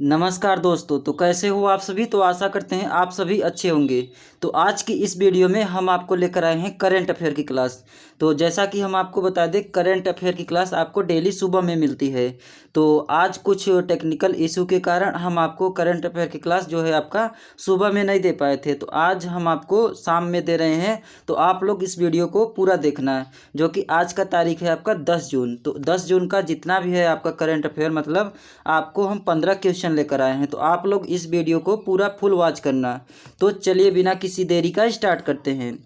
नमस्कार दोस्तों। तो कैसे हो आप सभी। तो आशा करते हैं आप सभी अच्छे होंगे। तो आज की इस वीडियो में हम आपको लेकर आए हैं करंट अफेयर की क्लास। तो जैसा कि हम आपको बता दें, करंट अफेयर की क्लास आपको डेली सुबह में मिलती है। तो आज कुछ टेक्निकल इशू के कारण हम आपको करंट अफेयर की क्लास जो है आपका सुबह में नहीं दे पाए थे। तो आज हम आपको शाम में दे रहे हैं। तो आप लोग इस वीडियो को पूरा देखना है, जो कि आज का तारीख है आपका 10 जून। तो 10 जून का जितना भी है आपका करंट अफेयर, मतलब आपको हम 15 क्वेश्चन लेकर आए हैं। तो आप लोग इस वीडियो को पूरा फुल वॉच करना। तो चलिए बिना किसी देरी का स्टार्ट करते हैं।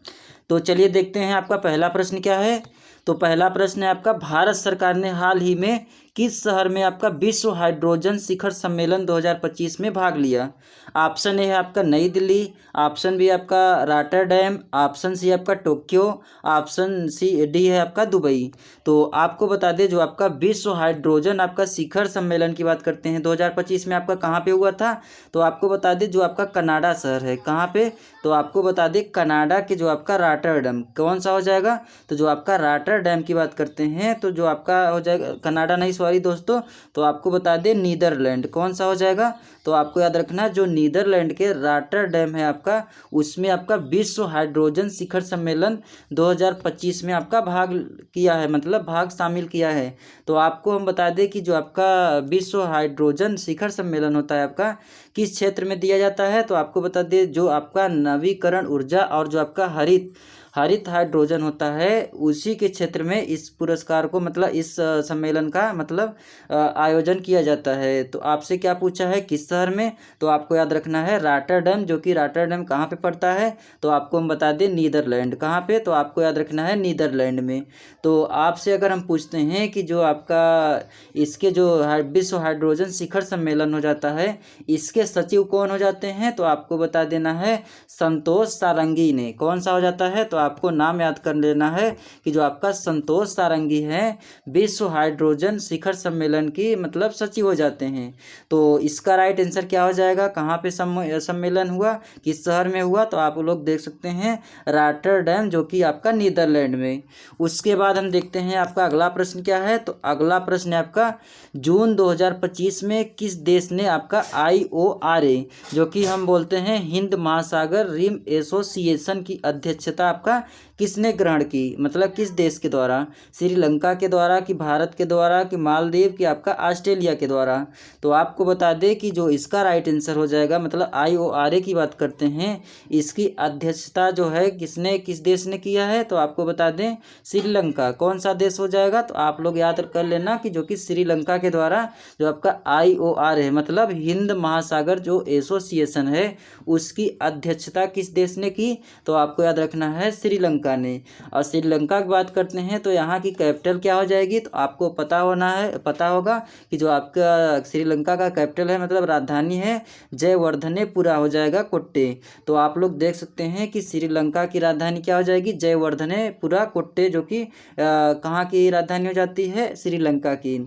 तो चलिए देखते हैं आपका पहला प्रश्न क्या है। तो पहला प्रश्न है आपका, भारत सरकार ने हाल ही में किस शहर में आपका विश्व हाइड्रोजन शिखर सम्मेलन 2025 में भाग लिया। ऑप्शन ए है आपका नई दिल्ली, ऑप्शन बी आपका रॉटरडैम, ऑप्शन सी आपका टोक्यो, ऑप्शन सी डी है आपका दुबई। तो आपको बता दें, जो आपका विश्व हाइड्रोजन आपका शिखर सम्मेलन की बात करते हैं 2025 में आपका कहाँ पे हुआ था। तो आपको बता दें जो आपका कनाडा शहर है, कहाँ पे। तो आपको बता दें कनाडा के जो आपका रॉटरडैम, कौन सा हो जाएगा। तो जो आपका रॉटरडैम की बात करते हैं तो जो आपका हो जाएगा कनाडा नहीं, सॉरी दोस्तों। तो आपको बता दें नीदरलैंड, कौन सा हो जाएगा। तो आपको याद रखना, जो नीदरलैंड के रॉटरडैम है आपका, उसमें आपका विश्व हाइड्रोजन शिखर सम्मेलन 2025 में आपका भाग किया है, मतलब भाग शामिल किया है। तो आपको हम बता दें कि जो आपका विश्व हाइड्रोजन शिखर सम्मेलन होता है आपका किस क्षेत्र में दिया जाता है। तो आपको बता दें, जो आपका नवीकरण ऊर्जा और जो आपका हरित हरित हाइड्रोजन होता है, उसी के क्षेत्र में इस पुरस्कार को, मतलब इस सम्मेलन का मतलब आयोजन किया जाता है। तो आपसे क्या पूछा है, किस शहर में। तो आपको याद रखना है रॉटरडैम, जो कि रॉटरडैम कहाँ पे पड़ता है। तो आपको हम बता दें नीदरलैंड, कहाँ पे। तो आपको याद रखना है नीदरलैंड में। तो आपसे अगर हम पूछते हैं कि जो आपका इसके जो विश्व हाइड्रोजन शिखर सम्मेलन हो जाता है, इसके सचिव कौन हो जाते हैं। तो आपको बता देना है संतोष सारंगी ने, कौन सा हो जाता है। तो आपको नाम याद कर लेना है कि जो आपका संतोष सारंगी है विश्व हाइड्रोजन शिखर सम्मेलन की मतलब सचिव हो जाते हैं। तो इसका राइट आंसर क्या हो जाएगा, कहाँ पे सम्मेलन हुआ, किस शहर में हुआ। तो आप लोग देख सकते हैं रॉटरडैम, जो कि आपका नीदरलैंड में। उसके बाद हम देखते हैं आपका अगला प्रश्न क्या है। तो अगला प्रश्न है आपका, जून 2025 में किस देश ने आपका IORA, जो कि हम बोलते हैं हिंद महासागर रिम एसोसिएशन की अध्यक्षता आपका किसने ग्रहण की, मतलब किस देश के द्वारा। श्रीलंका के द्वारा, कि भारत के द्वारा, कि मालदीव, कि आपका ऑस्ट्रेलिया के द्वारा। तो आपको बता दें कि जो इसका राइट आंसर हो जाएगा, मतलब IORA की बात करते हैं, इसकी अध्यक्षता जो है किसने, किस देश ने किया है। तो आपको बता दें श्रीलंका, कौन सा देश हो जाएगा। तो आप लोग याद कर लेना कि जो कि श्रीलंका के द्वारा जो आपका IORA है, मतलब हिंद महासागर जो एसोसिएशन है, उसकी अध्यक्षता किस देश ने की। तो आपको याद रखना है श्रीलंका ने। और श्रीलंका की बात करते हैं तो यहाँ की कैपिटल क्या हो जाएगी। तो आपको पता होगा कि जो आपका श्रीलंका का कैपिटल है, मतलब राजधानी है, जयवर्धनेपुरा हो जाएगा, कोट्टे। तो आप लोग देख सकते हैं कि श्रीलंका की राजधानी क्या हो जाएगी, जयवर्धनेपुरा कोट्टे, जो कि कहाँ की राजधानी हो जाती है, श्रीलंका की।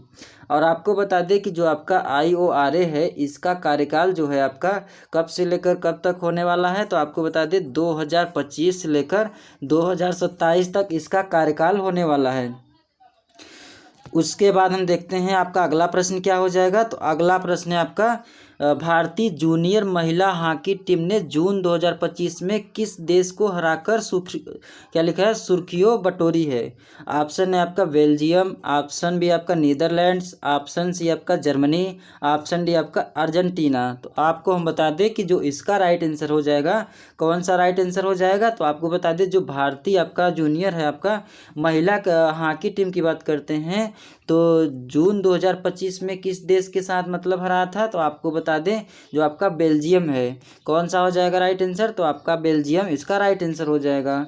और आपको बता दें कि जो आपका IORA है, इसका कार्यकाल जो है आपका कब से लेकर कब तक होने वाला है। तो आपको बता दें 2025 से लेकर 2027 तक इसका कार्यकाल होने वाला है। उसके बाद हम देखते हैं आपका अगला प्रश्न क्या हो जाएगा। तो अगला प्रश्न है आपका, भारतीय जूनियर महिला हॉकी टीम ने जून 2025 में किस देश को हराकर क्या लिखा है, सुर्खियों बटोरी है। ऑप्शन है आपका बेल्जियम, ऑप्शन बी आपका नीदरलैंड्स, ऑप्शन सी आपका जर्मनी, ऑप्शन डी आपका अर्जेंटीना। तो आपको हम बता दें कि जो इसका राइट आंसर हो जाएगा, कौन सा राइट आंसर हो जाएगा। तो आपको बता दें, जो भारतीय आपका जूनियर है आपका महिला हॉकी टीम की बात करते हैं, तो जून 2025 में किस देश के साथ मतलब हरा था। तो आपको बता दें जो आपका बेल्जियम है, कौन सा हो जाएगा राइट आंसर। तो आपका बेल्जियम इसका राइट आंसर हो जाएगा।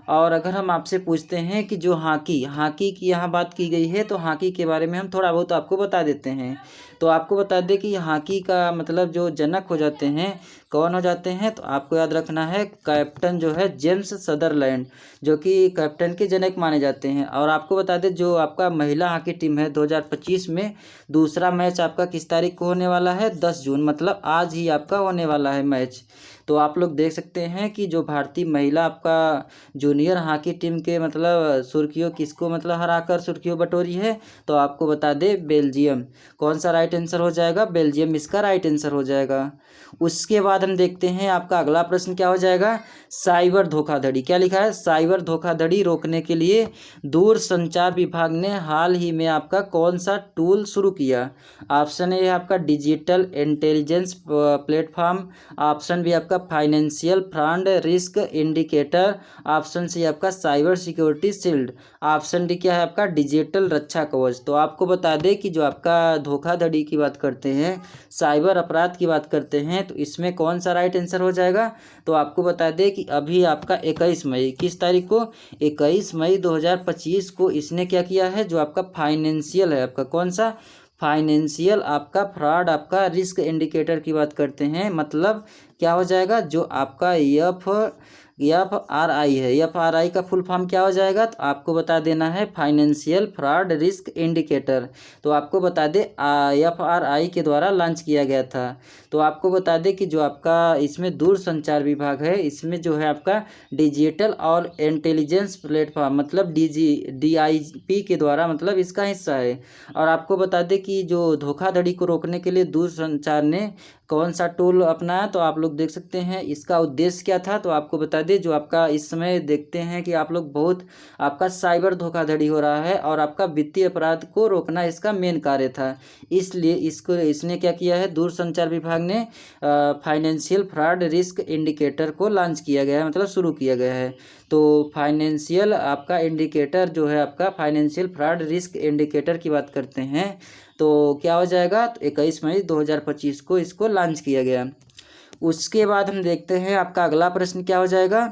और अगर हम आपसे पूछते हैं कि जो हॉकी की यहाँ बात की गई है, तो हॉकी के बारे में हम थोड़ा बहुत आपको बता देते हैं। तो आपको बता दें कि हॉकी का मतलब जो जनक हो जाते हैं, कौन हो जाते हैं। तो आपको याद रखना है कैप्टन जो है जेम्स सदरलैंड, जो कि कैप्टन के जनक माने जाते हैं। और आपको बता दें जो आपका महिला हॉकी टीम है 2025 में दूसरा मैच आपका किस तारीख को होने वाला है, 10 जून, मतलब आज ही आपका होने वाला है मैच। तो आप लोग देख सकते हैं कि जो भारतीय महिला आपका जूनियर हॉकी टीम के मतलब सुर्खियों किसको मतलब हराकर सुर्खियों बटोरी है, तो आपको बता दे बेल्जियम। कौन सा राइट आंसर हो जाएगा? बेल्जियम इसका राइट आंसर हो जाएगा। उसके बाद हम देखते हैं आपका अगला प्रश्न क्या हो जाएगा, साइबर धोखाधड़ी। क्या लिखा है? साइबर धोखाधड़ी रोकने के लिए दूरसंचार विभाग ने हाल ही में आपका कौन सा टूल शुरू किया? ऑप्शन ए है आपका digital intelligence platform, option B आपका financial fraud risk indicator, option C आपका cyber security shield, option D क्या है आपका डिजिटल रक्षा कवच। तो आपको बता दें कि जो आपका धोखाधड़ी की बात करते हैं, साइबर अपराध की बात करते हैं, तो इसमें कौन सा राइट आंसर हो जाएगा? तो आपको बता दें कि अभी आपका 21 मई, किस तारीख को? 21 मई 2025 को इसने क्या किया है, जो आपका फाइनेंशियल है आपका कौन सा, फाइनेंशियल आपका फ्रॉड आपका रिस्क इंडिकेटर की बात करते हैं, मतलब क्या हो जाएगा, जो आपका FRI है, FRI का फुल फॉर्म क्या हो जाएगा? तो आपको बता देना है फाइनेंशियल फ्रॉड रिस्क इंडिकेटर। तो आपको बता दे FRI के द्वारा लॉन्च किया गया था। तो आपको बता दें कि जो आपका इसमें दूरसंचार विभाग है, इसमें जो है आपका डिजिटल और इंटेलिजेंस प्लेटफॉर्म मतलब DIP के द्वारा मतलब इसका हिस्सा है। और आपको बता दें कि जो धोखाधड़ी को रोकने के लिए दूरसंचार ने कौन सा टूल अपनाया, तो आप लोग देख सकते हैं इसका उद्देश्य क्या था। तो आपको बता दें जो आपका इस समय देखते हैं कि आप लोग बहुत आपका साइबर धोखाधड़ी हो रहा है और आपका वित्तीय अपराध को रोकना इसका मेन कार्य था, इसलिए इसने क्या किया है, दूरसंचार विभाग ने फाइनेंशियल फ्रॉड रिस्क इंडिकेटर को लॉन्च किया गया है, मतलब शुरू किया गया है। तो फाइनेंशियल आपका इंडिकेटर जो है आपका फाइनेंशियल फ्रॉड रिस्क इंडिकेटर की बात करते हैं, तो क्या हो जाएगा, तो 21 मई 2025 को इसको लॉन्च किया गया। उसके बाद हम देखते हैं आपका अगला प्रश्न क्या हो जाएगा।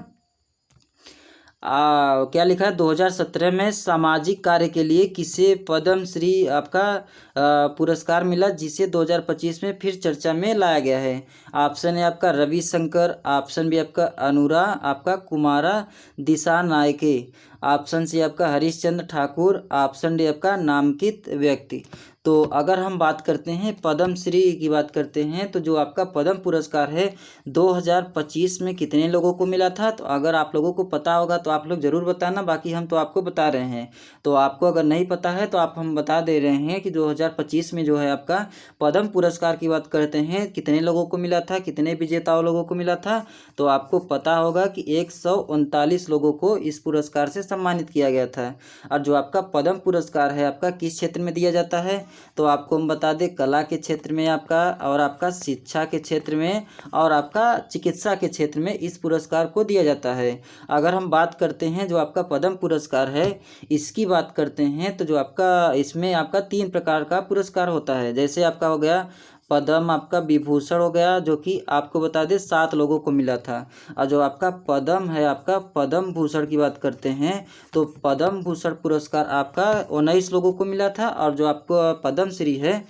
क्या लिखा है, 2017 में सामाजिक कार्य के लिए किसे पद्म श्री आपका पुरस्कार मिला, जिसे 2025 में फिर चर्चा में लाया गया है? ऑप्शन है आपका रविशंकर, ऑप्शन बी आपका अनुरा आपका कुमारा दिशा नायके, ऑप्शन सी आपका हरीशचंद्र ठाकुर, ऑप्शन डी आपका नामांकित व्यक्ति। तो अगर हम बात करते हैं पद्म श्री की बात करते हैं, तो जो आपका पद्म पुरस्कार है 2025 में कितने लोगों को मिला था? तो अगर आप लोगों को पता होगा तो आप लोग ज़रूर बताना, बाकी हम तो आपको बता रहे हैं। तो आपको अगर नहीं पता है तो हम बता दे रहे हैं कि 2025 में जो है आपका पद्म पुरस्कार की बात करते हैं, कितने लोगों को मिला था, कितने विजेताओं लोगों को मिला था? तो आपको पता होगा कि 139 लोगों को इस पुरस्कार से सम्मानित किया गया था। और जो आपका पद्म पुरस्कार है आपका किस क्षेत्र में दिया जाता है? तो आपको हम बता दें कला के क्षेत्र में आपका, और आपका शिक्षा के क्षेत्र में, और आपका चिकित्सा के क्षेत्र में इस पुरस्कार को दिया जाता है। अगर हम बात करते हैं जो आपका पद्म पुरस्कार है इसकी बात करते हैं, तो जो आपका इसमें आपका 3 प्रकार का पुरस्कार होता है। जैसे आपका हो गया पद्म आपका विभूषण हो गया, जो कि आपको बता दें 7 लोगों को मिला था। और जो आपका पद्म है आपका पद्म भूषण की बात करते हैं, तो पद्म भूषण पुरस्कार आपका 19 लोगों को मिला था। और जो आपको पद्म श्री है,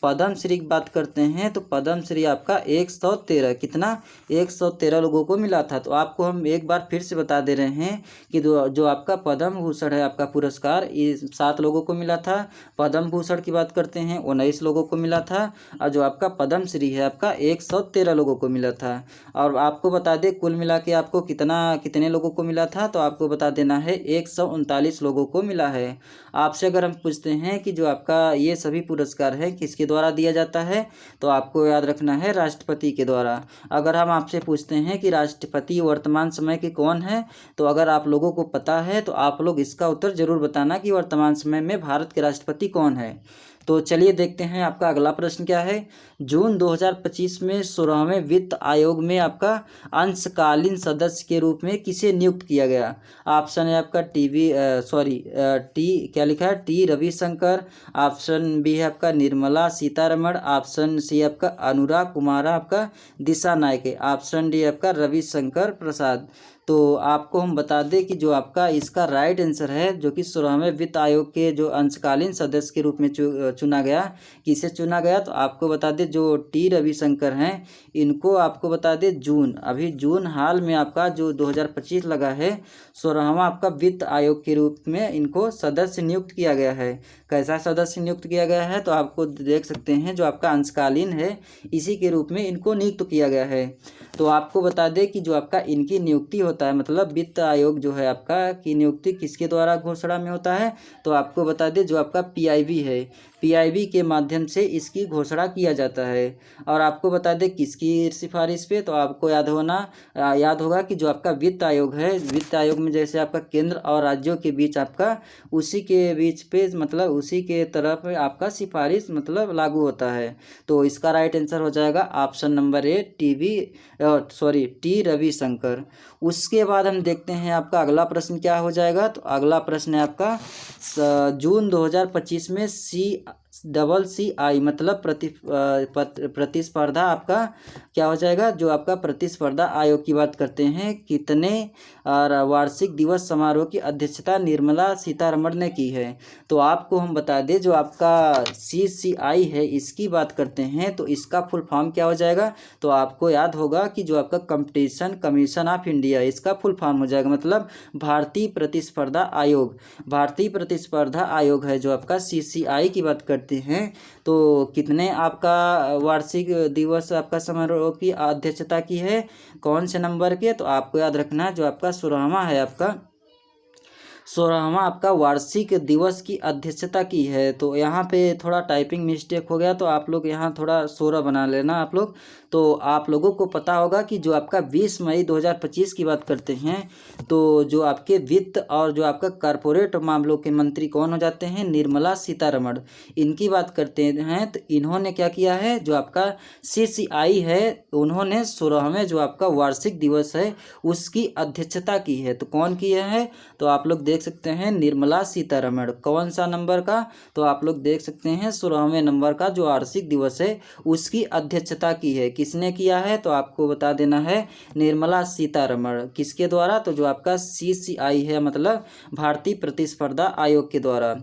पद्म श्री की बात करते हैं, तो पद्म श्री आपका 113 कितना 113 लोगों को मिला था। तो आपको हम एक बार फिर से बता दे रहे हैं कि जो आपका पद्म भूषण है आपका पुरस्कार ये 7 लोगों को मिला था। पद्म भूषण की बात करते हैं 19 लोगों को मिला था। और जो आपका पद्म श्री है आपका 113 लोगों को मिला था। और आपको बता दें कुल मिला के आपको कितने लोगों को मिला था, तो आपको बता देना है 139 लोगों को मिला है। आपसे अगर हम पूछते हैं कि जो आपका ये सभी पुरस्कार है किसके द्वारा दिया जाता है, तो आपको याद रखना है राष्ट्रपति के द्वारा। अगर हम आपसे पूछते हैं कि राष्ट्रपति वर्तमान समय के कौन है, तो अगर आप लोगों को पता है तो आप लोग इसका उत्तर जरूर बताना कि वर्तमान समय में भारत के राष्ट्रपति कौन है। तो चलिए देखते हैं आपका अगला प्रश्न क्या है। जून 2025 में 16वें वित्त आयोग में आपका अंशकालीन सदस्य के रूप में किसे नियुक्त किया गया? ऑप्शन है आपका क्या लिखा है, टी रविशंकर, ऑप्शन बी है आपका निर्मला सीतारमण, ऑप्शन सी आपका अनुराग कुमार आपका दिशा नायके, ऑप्शन डी आपका रविशंकर प्रसाद। तो आपको हम बता दें कि जो आपका इसका राइट आंसर है, जो कि 16वें वित्त आयोग के जो अंशकालीन सदस्य के रूप में चुना गया, किसे चुना गया, तो आपको बता दें जो टी रविशंकर हैं, इनको आपको बता दें अभी जून हाल में आपका जो 2025 लगा है, 16वां आपका वित्त आयोग के रूप में इनको सदस्य नियुक्त किया गया है। कैसा सदस्य नियुक्त किया गया है, तो आपको देख सकते हैं जो आपका अंशकालीन है इसी के रूप में इनको नियुक्त किया गया है। तो आपको बता दें कि जो आपका इनकी नियुक्ति होता है, मतलब वित्त आयोग जो है आपका की नियुक्ति किसके द्वारा घोषणा में होता है, तो आपको बता दें जो आपका पीआईबी है, पीआईबी के माध्यम से इसकी घोषणा किया जाता है। और आपको बता दें किसकी सिफारिश पे, तो आपको याद होगा कि जो आपका वित्त आयोग है, वित्त आयोग में जैसे आपका केंद्र और राज्यों के बीच आपका उसी के बीच पे मतलब उसी के तरफ आपका सिफारिश मतलब लागू होता है। तो इसका राइट आंसर हो जाएगा option number A T Ravishankar. उसके बाद हम देखते हैं आपका अगला प्रश्न क्या हो जाएगा। तो अगला प्रश्न है आपका जून 2025 में CCI मतलब प्रतिस्पर्धा आपका क्या हो जाएगा, जो आपका प्रतिस्पर्धा आयोग की बात करते हैं, कितने और वार्षिक दिवस समारोह की अध्यक्षता निर्मला सीतारमण ने की है। तो आपको हम बता दें जो आपका CCI है इसकी बात करते हैं, तो इसका फुल फॉर्म क्या हो जाएगा, तो आपको याद होगा कि जो आपका कंपटीशन कमीशन ऑफ इंडिया, इसका फुल फॉर्म हो जाएगा मतलब भारतीय प्रतिस्पर्धा आयोग। भारतीय प्रतिस्पर्धा आयोग है जो आपका CCI की बात करते हैं। तो कितने आपका वार्षिक दिवस आपका समारोह की अध्यक्षता की है, कौन से नंबर के, तो आपको याद रखना है जो आपका 16वां है, आपका 16वां आपका वार्षिक दिवस की अध्यक्षता की है। तो यहाँ पे थोड़ा टाइपिंग मिस्टेक हो गया, तो आप लोग यहाँ थोड़ा 16 बना लेना आप लोग। तो आप लोगों को पता होगा कि जो आपका 20 मई 2025 की बात करते हैं, तो जो आपके वित्त और जो आपका कॉरपोरेट मामलों के मंत्री कौन हो जाते हैं, निर्मला सीतारमण, इनकी बात करते हैं। तो इन्होंने क्या किया है, जो आपका CCI है, उन्होंने 16वें जो आपका वार्षिक दिवस है उसकी अध्यक्षता की है। तो कौन किया है, तो आप लोग देख सकते हैं निर्मला सीतारमण। कौन सा नंबर का, तो आप लोग देख सकते हैं 16वें नंबर का जो वार्षिक दिवस है उसकी अध्यक्षता की है। किसने किया है, तो आपको बता देना है निर्मला सीतारमण। किसके द्वारा, तो जो आपका CCI है मतलब भारतीय प्रतिस्पर्धा आयोग के द्वारा।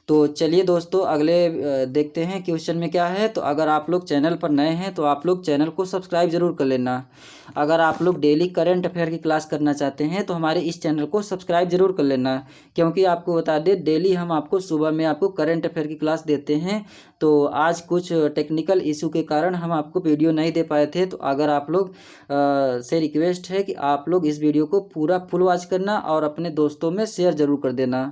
तो चलिए दोस्तों अगले देखते हैं क्वेश्चन में क्या है। तो अगर आप लोग चैनल पर नए हैं तो आप लोग चैनल को सब्सक्राइब जरूर कर लेना। अगर आप लोग डेली करंट अफेयर की क्लास करना चाहते हैं तो हमारे इस चैनल को सब्सक्राइब जरूर कर लेना, क्योंकि आपको बता दें डेली हम आपको सुबह में आपको करंट अफेयर की क्लास देते हैं। तो आज कुछ टेक्निकल इशू के कारण हम आपको वीडियो नहीं दे पाए थे। तो अगर आप लोग से रिक्वेस्ट है कि आप लोग इस वीडियो को पूरा फुल वॉच करना और अपने दोस्तों में शेयर जरूर कर देना।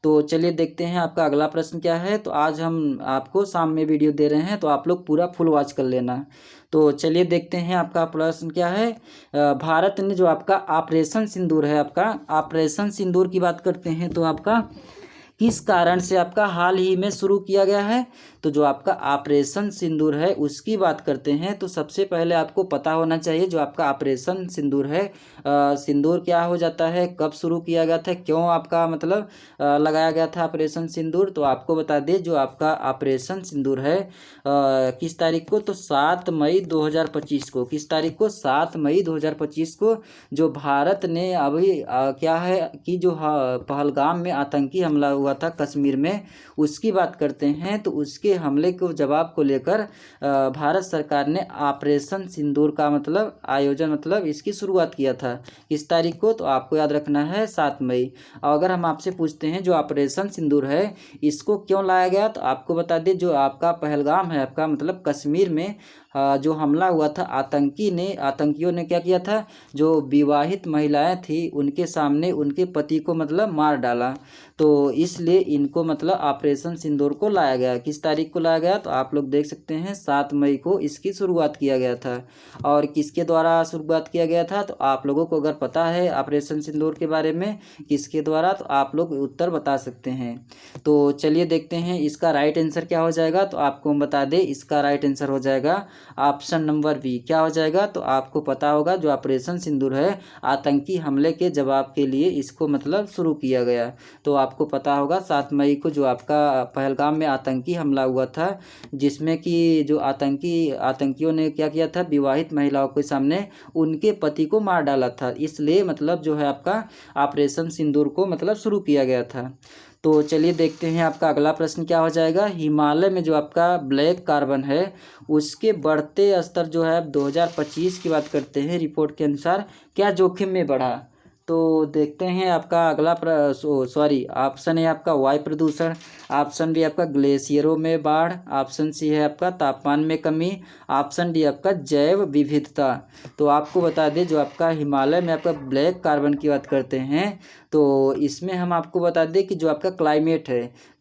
तो चलिए देखते हैं आपका अगला प्रश्न क्या है। तो आज हम आपको शाम में वीडियो दे रहे हैं, तो आप लोग पूरा फुल वॉच कर लेना। तो चलिए देखते हैं आपका प्रश्न क्या है। भारत ने जो आपका ऑपरेशन सिंदूर है, आपका ऑपरेशन सिंदूर की बात करते हैं, तो आपका किस कारण से आपका हाल ही में शुरू किया गया है। तो जो आपका ऑपरेशन सिंदूर है उसकी बात करते हैं, तो सबसे पहले आपको पता होना चाहिए जो आपका ऑपरेशन सिंदूर है, सिंदूर क्या हो जाता है, कब शुरू किया गया था, क्यों आपका मतलब लगाया गया था ऑपरेशन सिंदूर। तो आपको बता दें जो आपका ऑपरेशन सिंदूर है किस तारीख को, तो 7 मई 2025 को। किस तारीख को, 7 मई 2025 को जो भारत ने अभी क्या है कि जो पहलगाम में आतंकी हमला हुआ था कश्मीर में, उसकी बात करते हैं। तो उसके हमले को जवाब को लेकर भारत सरकार ने ऑपरेशन सिंदूर का मतलब आयोजन मतलब इसकी शुरुआत किया था। किस तारीख को, तो आपको याद रखना है 7 मई। और अगर हम आपसे पूछते हैं जो ऑपरेशन सिंदूर है इसको क्यों लाया गया, तो आपको बता दें जो आपका पहलगाम है आपका मतलब कश्मीर में जो हमला हुआ था आतंकियों ने क्या किया था, जो विवाहित महिलाएं थी उनके सामने उनके पति को मतलब मार डाला। तो इसलिए इनको मतलब ऑपरेशन सिंदूर को लाया गया। किस तारीख को लाया गया, तो आप लोग देख सकते हैं 7 मई को इसकी शुरुआत किया गया था। और किसके द्वारा शुरुआत किया गया था, तो आप लोगों को अगर पता है ऑपरेशन सिंदूर के बारे में किसके द्वारा, तो आप लोग उत्तर बता सकते हैं। तो चलिए देखते हैं इसका राइट आंसर क्या हो जाएगा। तो आपको हम बता दें इसका राइट आंसर हो जाएगा ऑप्शन नंबर बी। क्या हो जाएगा? तो आपको पता होगा जो ऑपरेशन सिंदूर है आतंकी हमले के जवाब के लिए इसको मतलब शुरू किया गया। तो आपको पता होगा 7 मई को जो आपका पहलगाम में आतंकी हमला हुआ था, जिसमें कि जो आतंकियों ने क्या किया था, विवाहित महिलाओं के सामने उनके पति को मार डाला था। इसलिए मतलब जो है आपका ऑपरेशन सिंदूर को मतलब शुरू किया गया था। तो चलिए देखते हैं आपका अगला प्रश्न क्या हो जाएगा। हिमालय में जो आपका ब्लैक कार्बन है उसके बढ़ते स्तर जो है 2025 की बात करते हैं, रिपोर्ट के अनुसार क्या जोखिम में बढ़ा? तो देखते हैं आपका अगला ऑप्शन है आपका वायु प्रदूषण, ऑप्शन बी आपका ग्लेशियरों में बाढ़, ऑप्शन सी है आपका तापमान में कमी, ऑप्शन डी आपका जैव विविधता। तो आपको बता दें जो आपका हिमालय में आपका ब्लैक कार्बन की बात करते हैं तो इसमें हम आपको बता दें कि जो आपका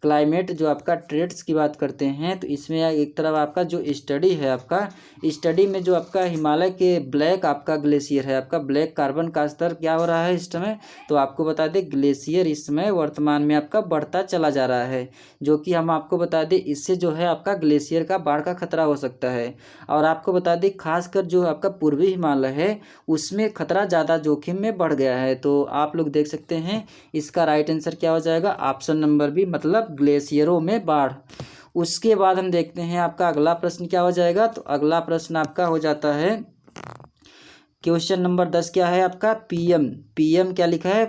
क्लाइमेट जो आपका ट्रेड्स की बात करते हैं तो इसमें एक तरफ आपका जो स्टडी है, आपका स्टडी में जो आपका हिमालय के ब्लैक आपका ग्लेशियर है, आपका ब्लैक कार्बन का स्तर क्या हो रहा है इस समय? तो आपको बता दें ग्लेशियर इस समय वर्तमान में आपका बढ़ता चला जा रहा है, जो कि हम आपको बता दें इससे जो है आपका ग्लेशियर का बाढ़ का खतरा हो सकता है। और आपको बता दें खासकर जो आपका पूर्वी हिमालय है उसमें खतरा ज़्यादा जोखिम में बढ़ गया है। तो आप लोग देख सकते हैं इसका राइट आंसर क्या हो जाएगा? ऑप्शन नंबर बी, मतलब ग्लेशियरों में बाढ़। उसके बाद हम देखते हैं आपका अगला प्रश्न क्या हो जाएगा। तो अगला प्रश्न आपका हो जाता है क्वेश्चन नंबर 10 क्या है आपका? पीएम क्या लिखा है?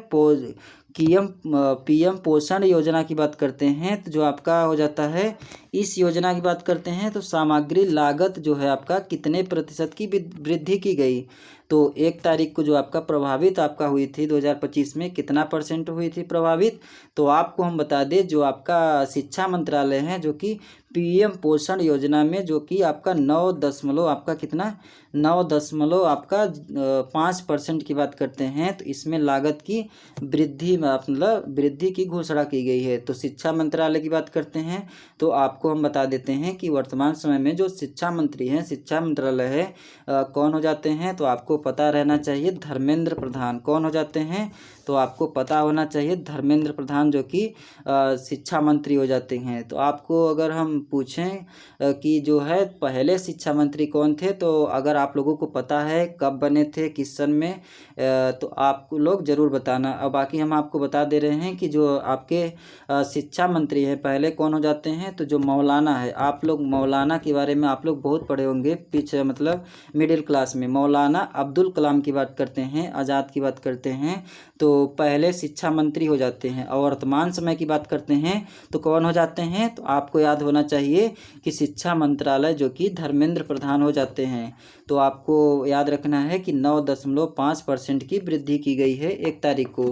पीएम पोषण योजना की बात करते हैं तो जो आपका हो जाता है इस योजना की बात करते हैं तो सामग्री लागत जो है आपका कितने प्रतिशत की वृद्धि की गई? तो 1 तारीख को जो आपका प्रभावित आपका हुई थी 2025 में कितना % हुई थी प्रभावित? तो आपको हम बता दें जो आपका शिक्षा मंत्रालय है जो कि पीएम पोषण योजना में जो कि आपका 9.5% की बात करते हैं तो इसमें लागत की वृद्धि मतलब वृद्धि की घोषणा की गई है। तो शिक्षा मंत्रालय की बात करते हैं तो आपको हम बता देते हैं कि वर्तमान समय में जो शिक्षा मंत्री हैं, शिक्षा मंत्रालय है कौन हो जाते हैं? तो आपको पता रहना चाहिए धर्मेंद्र प्रधान। कौन हो जाते हैं? तो आपको पता होना चाहिए धर्मेंद्र प्रधान जो कि शिक्षा मंत्री हो जाते हैं। तो आपको अगर हम पूछें कि जो है पहले शिक्षा मंत्री कौन थे, तो अगर आप लोगों को पता है कब बने थे, किस सन में, तो आप लोग ज़रूर बताना। और बाकी हम आपको बता दे रहे हैं कि जो आपके शिक्षा मंत्री हैं पहले कौन हो जाते हैं? तो जो मौलाना है, आप लोग मौलाना के बारे में आप लोग बहुत पढ़े होंगे पीछे मतलब मिडिल क्लास में। मौलाना अब्दुल कलाम की बात करते हैं, आज़ाद की बात करते हैं तो पहले शिक्षा मंत्री हो जाते हैं। और वर्तमान समय की बात करते हैं तो कौन हो जाते हैं? तो आपको याद होना चाहिए कि शिक्षा मंत्रालय जो कि धर्मेंद्र प्रधान हो जाते हैं। तो आपको याद रखना है कि 9.5% की वृद्धि की गई है 1 तारीख को।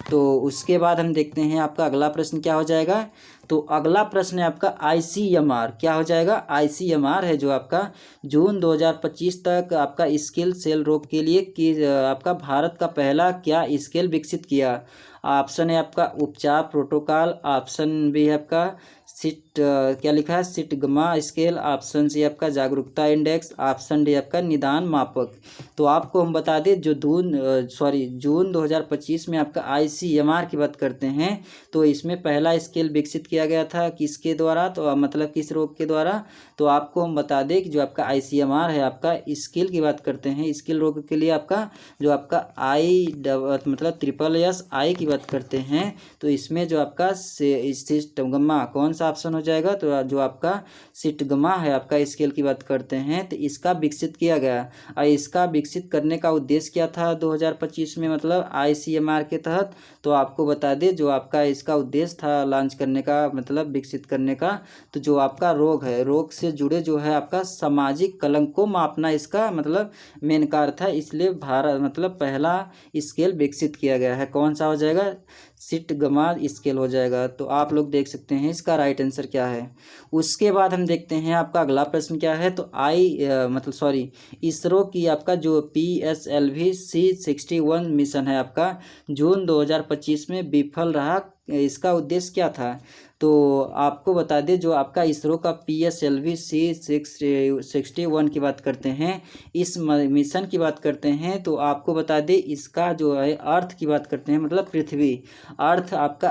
तो उसके बाद हम देखते हैं आपका अगला प्रश्न क्या हो जाएगा। तो अगला प्रश्न है आपका ICMR। क्या हो जाएगा? ICMR है जो आपका जून 2025 तक आपका स्किल सेल रोग के लिए कि आपका भारत का पहला क्या स्केल विकसित किया? ऑप्शन है आपका उपचार प्रोटोकॉल, ऑप्शन बी है आपका क्या लिखा है सिटगमा स्केल, ऑप्शन सी आपका जागरूकता इंडेक्स, ऑप्शन डी आपका निदान मापक। तो आपको हम बता दें जो जून 2025 में आपका ICMR की बात करते हैं तो इसमें पहला स्केल विकसित किया गया था किसके द्वारा? तो मतलब किस रोग के द्वारा? तो आपको हम बता दें कि जो आपका ICMR है आपका स्किल की बात करते हैं, स्किल रोग के लिए आपका जो आपका मतलब SSSI की बात करते हैं तो इसमें जो आपका सिटगमा कौन सा ऑप्शन हो जाएगा? तो जो आपका सिटगमा है आपका स्केल की बात करते हैं तो इसका विकसित किया गया। और इसका विकसित करने का उद्देश्य क्या था 2025 में मतलब ICMR के तहत? तो आपको बता दें जो आपका इसका उद्देश्य था लॉन्च करने का मतलब विकसित करने का, तो जो आपका रोग है, रोग से जुड़े जो है आपका सामाजिक कलंक को मापना इसका मतलब मेन कार्य था। इसलिए भारत मतलब पहला स्केल विकसित किया गया है। कौन सा हो जाएगा? सिटगमा स्केल हो जाएगा। तो आप लोग देख सकते हैं इसका राइट आंसर क्या है। उसके बाद हम देखते हैं आपका अगला प्रश्न क्या है। तो इसरो की आपका जो PSLV C61 मिशन है आपका जून 2025 में विफल रहा इसका उद्देश्य क्या था? तो आपको बता दें, जो आपका इसरो का PSLV C61 की बात करते हैं, इस मिशन की बात करते हैं, तो आपको बता दें इसका जो है अर्थ की बात करते हैं, मतलब पृथ्वी अर्थ आपका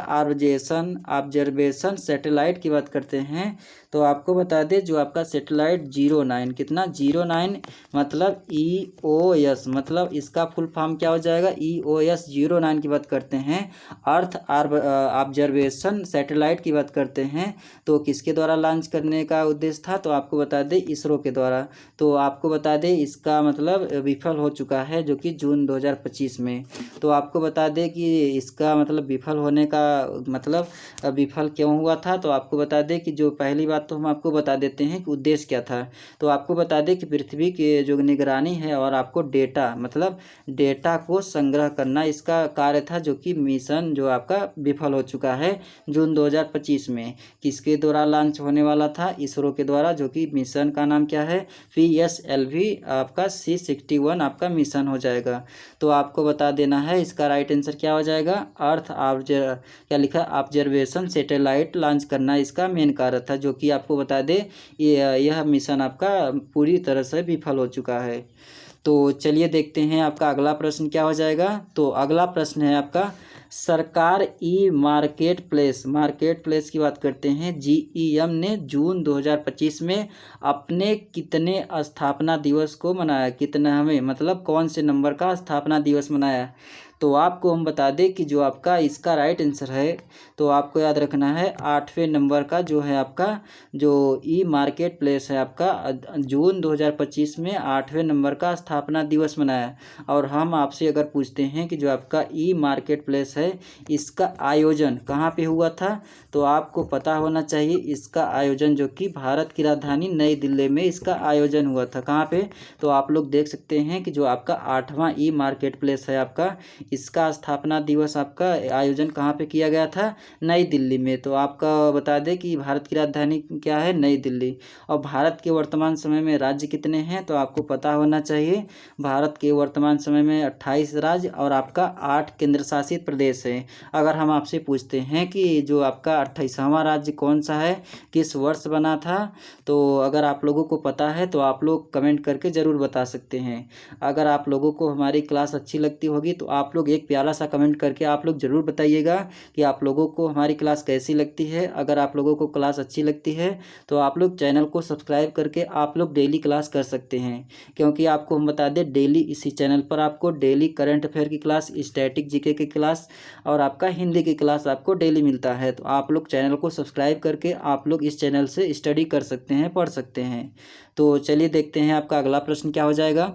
ऑब्जर्वेशन सैटेलाइट की बात करते हैं। तो आपको बता दें जो आपका सैटेलाइट 09 कितना 09 मतलब EOS, मतलब इसका फुल फॉर्म क्या हो जाएगा? EOS 09 की बात करते हैं। अर्थ ऑब्जर्वेशन सैटेलाइट की बात करते हैं, तो किसके द्वारा लॉन्च करने का उद्देश्य था? तो आपको बता दें इसरो के द्वारा। तो आपको बता दें इसका मतलब विफल हो चुका है, जो कि जून 2025 में। तो आपको बता दें कि इसका मतलब विफल होने का मतलब विफल क्यों हुआ था? तो आपको बता दें कि जो पहली बात तो हम आपको बता देते हैं कि उद्देश्य क्या था। तो आपको बता दें कि पृथ्वी की जो निगरानी है और आपको डेटा मतलब डेटा को संग्रह करना इसका कार्य था, जो कि मिशन जो आपका विफल हो चुका है जून 2025 में। किसके द्वारा लॉन्च होने वाला था? इसरो के द्वारा, जो कि मिशन का नाम क्या है? PSLV आपका C61 आपका मिशन हो जाएगा। तो आपको बता देना है इसका राइट आंसर क्या हो जाएगा? अर्थ क्या लिखा? ऑब्जर्वेशन सैटेलाइट लॉन्च करना इसका मेन कार्य था, जो कि आपको बता दे यह मिशन आपका पूरी तरह से विफल हो चुका है। तो चलिए देखते हैं आपका अगला प्रश्न क्या हो जाएगा। तो अगला प्रश्न है आपका, सरकार मार्केट प्लेस की बात करते हैं। GEM ने जून 2025 में अपने कितने स्थापना दिवस को मनाया? कितना हमें मतलब कौन से नंबर का स्थापना दिवस मनाया? तो आपको हम बता दें कि जो आपका इसका राइट आंसर है, तो आपको याद रखना है 8वें नंबर का जो है आपका जो मार्केट प्लेस है आपका जून 2025 में 8वें नंबर का स्थापना दिवस मनाया। और हम आपसे अगर पूछते हैं कि जो आपका मार्केट प्लेस है इसका आयोजन कहाँ पे हुआ था, तो आपको पता होना चाहिए इसका आयोजन जो कि भारत की राजधानी नई दिल्ली में इसका आयोजन हुआ था। कहाँ पे? तो आप लोग देख सकते हैं कि जो आपका 8वां मार्केट प्लेस है आपका, इसका स्थापना दिवस आपका आयोजन कहाँ पे किया गया था? नई दिल्ली में। तो आपका बता दें कि भारत की राजधानी क्या है? नई दिल्ली। और भारत के वर्तमान समय में राज्य कितने हैं? तो आपको पता होना चाहिए भारत के वर्तमान समय में 28 राज्य और आपका 8 केंद्र शासित प्रदेश है। अगर हम आपसे पूछते हैं कि जो आपका 28वां राज्य कौन सा है, किस वर्ष बना था, तो अगर आप लोगों को पता है तो आप लोग कमेंट करके ज़रूर बता सकते हैं। अगर आप लोगों को हमारी क्लास अच्छी लगती होगी तो आप लोग एक प्यारा सा कमेंट करके आप लोग ज़रूर बताइएगा कि आप लोगों को हमारी क्लास कैसी लगती है। अगर आप लोगों को क्लास अच्छी लगती है तो आप लोग चैनल को सब्सक्राइब करके आप लोग डेली क्लास कर सकते हैं, क्योंकि आपको हम बता दें डेली इसी चैनल पर आपको डेली करंट अफेयर की क्लास, स्टैटिक जीके की क्लास और आपका हिंदी की क्लास आपको डेली मिलता है। तो आप लोग चैनल को सब्सक्राइब करके आप लोग इस चैनल से स्टडी कर सकते हैं, पढ़ सकते हैं। तो चलिए देखते हैं आपका अगला प्रश्न क्या हो जाएगा।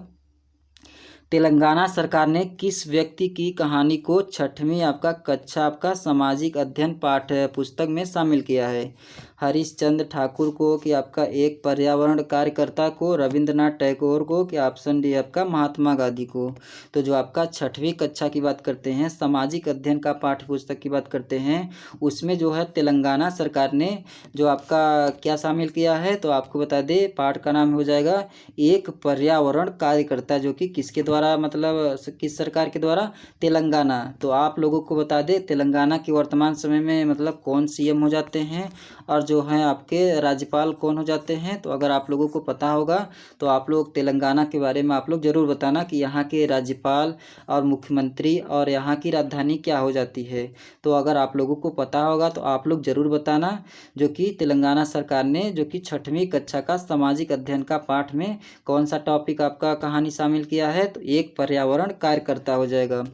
तेलंगाना सरकार ने किस व्यक्ति की कहानी को 6वीं आपका कक्षा आपका सामाजिक अध्ययन पाठ पुस्तक में शामिल किया है? हरीशचंद्र ठाकुर को, कि आपका एक पर्यावरण कार्यकर्ता को, रविंद्रनाथ टैगोर को, कि ऑप्शन डी आपका महात्मा गांधी को? तो जो आपका 6वीं कक्षा की बात करते हैं, सामाजिक अध्ययन का पाठ्य पुस्तक की बात करते हैं, उसमें जो है तेलंगाना सरकार ने जो आपका क्या शामिल किया है, तो आपको बता दें पाठ का नाम हो जाएगा एक पर्यावरण कार्यकर्ता, जो कि किसके द्वारा मतलब किस सरकार के द्वारा? तेलंगाना। तो आप लोगों को बता दें तेलंगाना के वर्तमान समय में मतलब कौन CM हो जाते हैं और जो हैं आपके राज्यपाल कौन हो जाते हैं। तो अगर आप लोगों को पता होगा तो आप लोग तेलंगाना के बारे में आप लोग ज़रूर बताना कि यहाँ के राज्यपाल और मुख्यमंत्री और यहाँ की राजधानी क्या हो जाती है। तो अगर आप लोगों को पता होगा तो आप लोग ज़रूर बताना, जो कि तेलंगाना सरकार ने जो कि 6वीं कक्षा का सामाजिक अध्ययन का पाठ में कौन सा टॉपिक आपका कहानी शामिल किया है, तो एक पर्यावरण कार्यकर्ता हो जाएगा।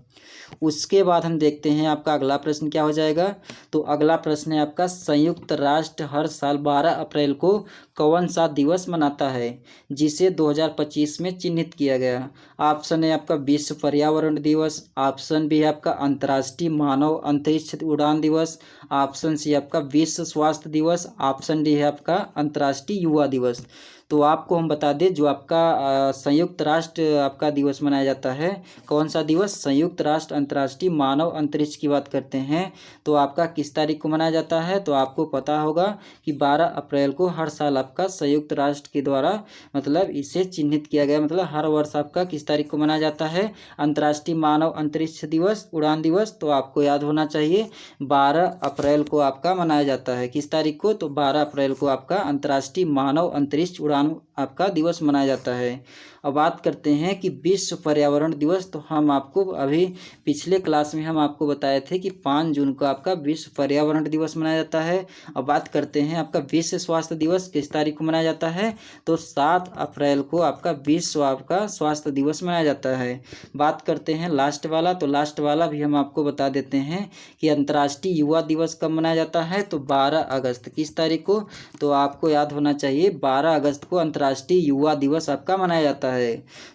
उसके बाद हम देखते हैं आपका अगला प्रश्न क्या हो जाएगा। तो अगला प्रश्न है आपका, संयुक्त राष्ट्र हर साल 12 अप्रैल को कौन सा दिवस मनाता है जिसे 2025 में चिन्हित किया गया? ऑप्शन है आपका विश्व पर्यावरण दिवस, ऑप्शन बी है आपका अंतर्राष्ट्रीय मानव अंतरिक्ष उड़ान दिवस, ऑप्शन सी आपका विश्व स्वास्थ्य दिवस, ऑप्शन डी है आपका अंतर्राष्ट्रीय युवा दिवस। तो आपको हम बता दें, जो आपका संयुक्त राष्ट्र आपका दिवस मनाया जाता है, कौन सा दिवस? संयुक्त राष्ट्र अंतर्राष्ट्रीय मानव अंतरिक्ष की बात करते हैं, तो आपका किस तारीख को मनाया जाता है? तो आपको पता होगा कि 12 अप्रैल को हर साल आपका संयुक्त राष्ट्र के द्वारा मतलब इसे चिन्हित किया गया, मतलब हर वर्ष आपका किस तारीख को मनाया जाता है? अंतर्राष्ट्रीय मानव अंतरिक्ष दिवस, उड़ान दिवस। तो आपको याद होना चाहिए 12 अप्रैल को आपका मनाया जाता है। किस तारीख को? तो 12 अप्रैल को आपका अंतर्राष्ट्रीय मानव अंतरिक्ष उड़ान आपका दिवस मनाया जाता है। अब बात करते हैं कि विश्व पर्यावरण दिवस। तो हम आपको अभी पिछले क्लास में हम आपको बताए थे कि 5 जून को आपका विश्व पर्यावरण दिवस मनाया जाता है। अब बात करते हैं आपका विश्व स्वास्थ्य दिवस किस तारीख को मनाया जाता है? तो 7 अप्रैल को आपका विश्व आपका स्वास्थ्य दिवस मनाया जाता है। बात करते हैं लास्ट वाला, तो लास्ट वाला भी हम आपको बता देते हैं कि अंतर्राष्ट्रीय युवा दिवस कब मनाया जाता है? तो 12 अगस्त। किस तारीख को? तो आपको याद होना चाहिए 12 अगस्त को अंतर्राष्ट्रीय युवा दिवस आपका मनाया जाता है।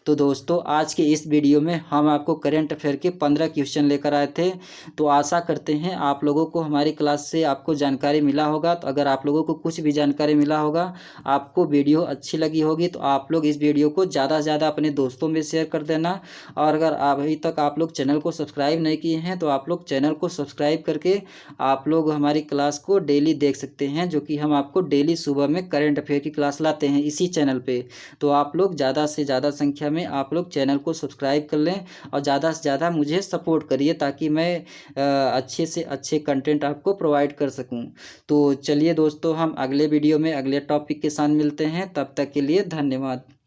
तो दोस्तों, आज के इस वीडियो में हम आपको करंट अफेयर के 15 क्वेश्चन लेकर आए थे। तो आशा करते हैं आप लोगों को हमारी क्लास से आपको जानकारी मिला होगा। तो अगर आप लोगों को कुछ भी जानकारी मिला होगा, आपको वीडियो अच्छी लगी होगी, तो आप लोग इस वीडियो को ज़्यादा से ज़्यादा अपने दोस्तों में शेयर कर देना। और अगर अभी तक आप लोग चैनल को सब्सक्राइब नहीं किए हैं, तो आप लोग चैनल को सब्सक्राइब करके आप लोग हमारी क्लास को डेली देख सकते हैं, जो कि हम आपको डेली सुबह में करंट अफेयर की क्लास लाते हैं इसी चैनल पे। तो आप लोग ज़्यादा से ज़्यादा संख्या में आप लोग चैनल को सब्सक्राइब कर लें और ज़्यादा से ज़्यादा मुझे सपोर्ट करिए, ताकि मैं अच्छे से अच्छे कंटेंट आपको प्रोवाइड कर सकूं। तो चलिए दोस्तों, हम अगले वीडियो में अगले टॉपिक के साथ मिलते हैं। तब तक के लिए धन्यवाद।